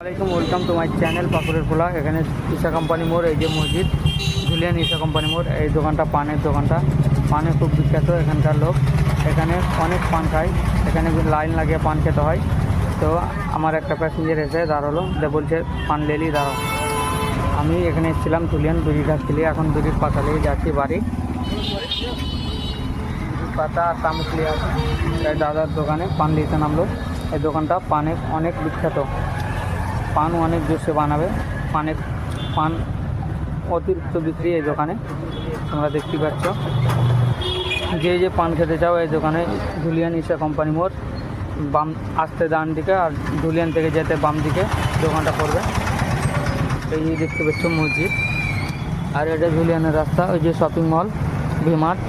Welcome to my channel পাকুড়ের পোলা। এখানে Isha company মোড়, এই যে মসজিদ জুলিয়ান ঈশা কোম্পানি মোড়, এই দোকানটা পানের দোকানটা। পানে খুব বিখ্যাত এখানকার লোক, এখানে অনেক পান খায়, এখানে লাইন লাগিয়ে পান খেতে হয়। তো আমার একটা প্যাসেঞ্জার এসে দাঁড়ালো, বলছে পান লেলি দাঁড়াও। আমি এখানে এসেছিলাম তুলিয়ান বিড়িটা খেলি, এখন বিড়ির পাতা নিয়ে যাচ্ছি বাড়ি। পাতা আর তামুকলি আছে, তাই দাদার দোকানে পান দিতে নামলো। এই দোকানটা পানে অনেক বিখ্যাত, পান অনেক জোরসে বানাবে, পান অতিরিক্ত বিক্রি এই দোকানে, তোমরা দেখতে পাচ্ছ। যে পান খেতে চাও এই দোকানে জুলিয়ান ঈশা কোম্পানি মোড়, বাম আসতে ডান দিকে, আর জুলিয়ান থেকে যেতে বাম দিকে দোকানটা পড়বে। এই যে দেখতে পাচ্ছ মসজিদ, আর এটা জুলিয়ানের রাস্তা, ওই যে শপিং মল ভিমার্ট।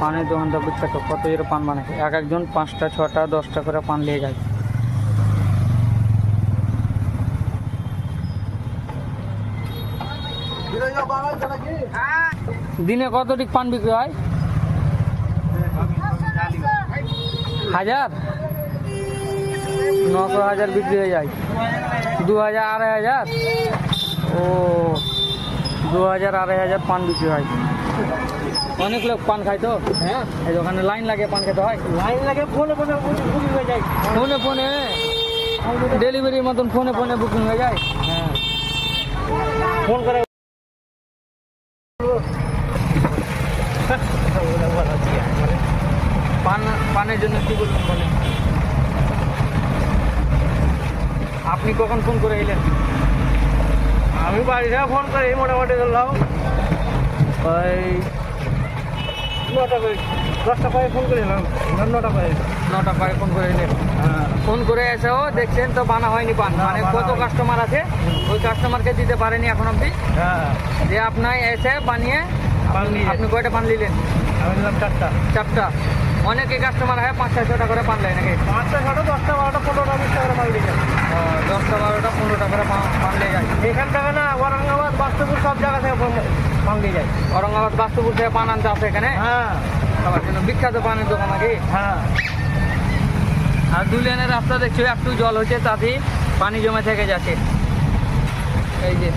পানের দোকানটা বিখ্যাত, কত জোরে পান বানায়, এক একজন 5টা 6টা 10টা করে পান নিয়ে যায়। দিনে কতটিক পান বিক্রি হয়? 1000 900 1000 বিক্রি হয়ে যায়, 2000 2500। ও 2000 2500 পান বিক্রি হয়। অনেক লোক পান খায় তো, হ্যাঁ এই দোকানে লাইন লাগে, পান খেতে হয়, লাইন লাগে। ফোনে বুকিং হয়ে যায়, ফোনে ডেলিভারির মতন ফোনে বুকিং হয়ে যায়। হ্যাঁ ফোন করে পানের জন্য কি বলবেন বলেন? আপনি কখন ফোন করে এলেন? আমি বাড়ি থেকে ফোন করে মোটামুটি ধরলাম ওই 9টা 10টা পায়ে ফোন করে এলাম, 9টা পায়ে ফোন করে এলেন। ফোন করে এসেও দেখছেন তো বানা হয়নি পান, মানে কত কাস্টমার আছে ওই কাস্টমারকে দিতে পারেনি এখন অব্দি। যে আপনার এসে বানিয়ে আপনি কয়টা পান নিলেন? আমি নিলাম 4টা। অনেকে কাস্টমার হয় 5টা 6টা করে পান নেয় নাকি? 5টা 6টা 10টা 12টা 15টা 20টা করে পান দিয়ে যায়। 10টা 12টা 15টা করে পান দিয়ে যায়। এখান থেকে না ঔরঙ্গাবাদ বাস্তুপুর সব জায়গা থেকে পান দিয়ে যায়। ঔরঙ্গাবাদ বাস্তুপুর থেকে পান আনতে আসে এখানে। হ্যাঁ সবার জন্য বিখ্যাত পানের দোকান নাকি? হ্যাঁ। আর দুলিয়ানের রাস্তা দেখছো একটু জল হচ্ছে, তাতেই পানি জমে থেকে যাচ্ছে। এই যে